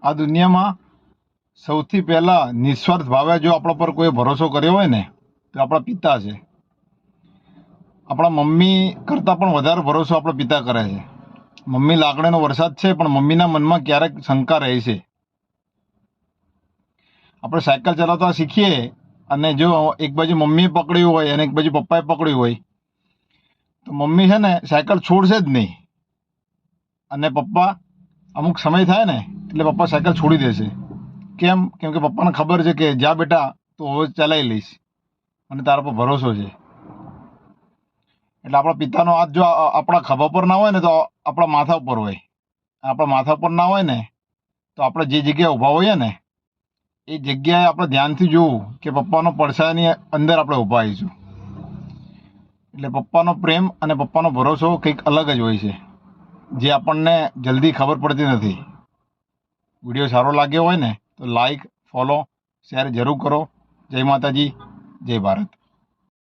આ દુનિયામાં સૌથી પહેલાં નિસ્વાર્થ ભાવે જો આપણા પર કોઈ ભરોસો કર્યો હોય ને તો આપણા પિતા છે. આપણા મમ્મી કરતાં પણ વધારે ભરોસો આપણા પિતા કરે છે. મમ્મી લાગણીનો વરસાદ છે, પણ મમ્મીના મનમાં ક્યારેક શંકા રહે છે. આપણે સાયકલ ચલાવતા શીખીએ અને જો એક બાજુ મમ્મીએ પકડ્યું હોય અને એક બાજુ પપ્પાએ પકડ્યું હોય તો મમ્મી છે ને સાયકલ છોડશે જ નહીં, અને પપ્પા અમુક સમય થાય ને એટલે પપ્પા સાયકલ છોડી દેશે. કેમ કે પપ્પાને ખબર છે કે જા બેટા તું હવે ચલાવી લઈશ, અને તારા પર ભરોસો છે. એટલે આપણા પિતાનો હાથ જો આપણા ખભા પર ના હોય ને તો આપણા માથા ઉપર હોય. આપણા માથા પર ના હોય ને તો આપણે જે જગ્યાએ ઊભા હોઈએ ને એ જગ્યાએ આપણે ધ્યાનથી જોવું કે પપ્પાનો પડછાયાની અંદર આપણે ઊભા આવીશું. એટલે પપ્પાનો પ્રેમ અને પપ્પાનો ભરોસો કંઈક અલગ જ હોય છે, જે આપણને જલ્દી ખબર પડતી નથી. વિડીયો સારો લાગ્યો હોય ને તો લાઈક, ફોલો, શેર જરૂર કરો. જય માતાજી, જય ભારત.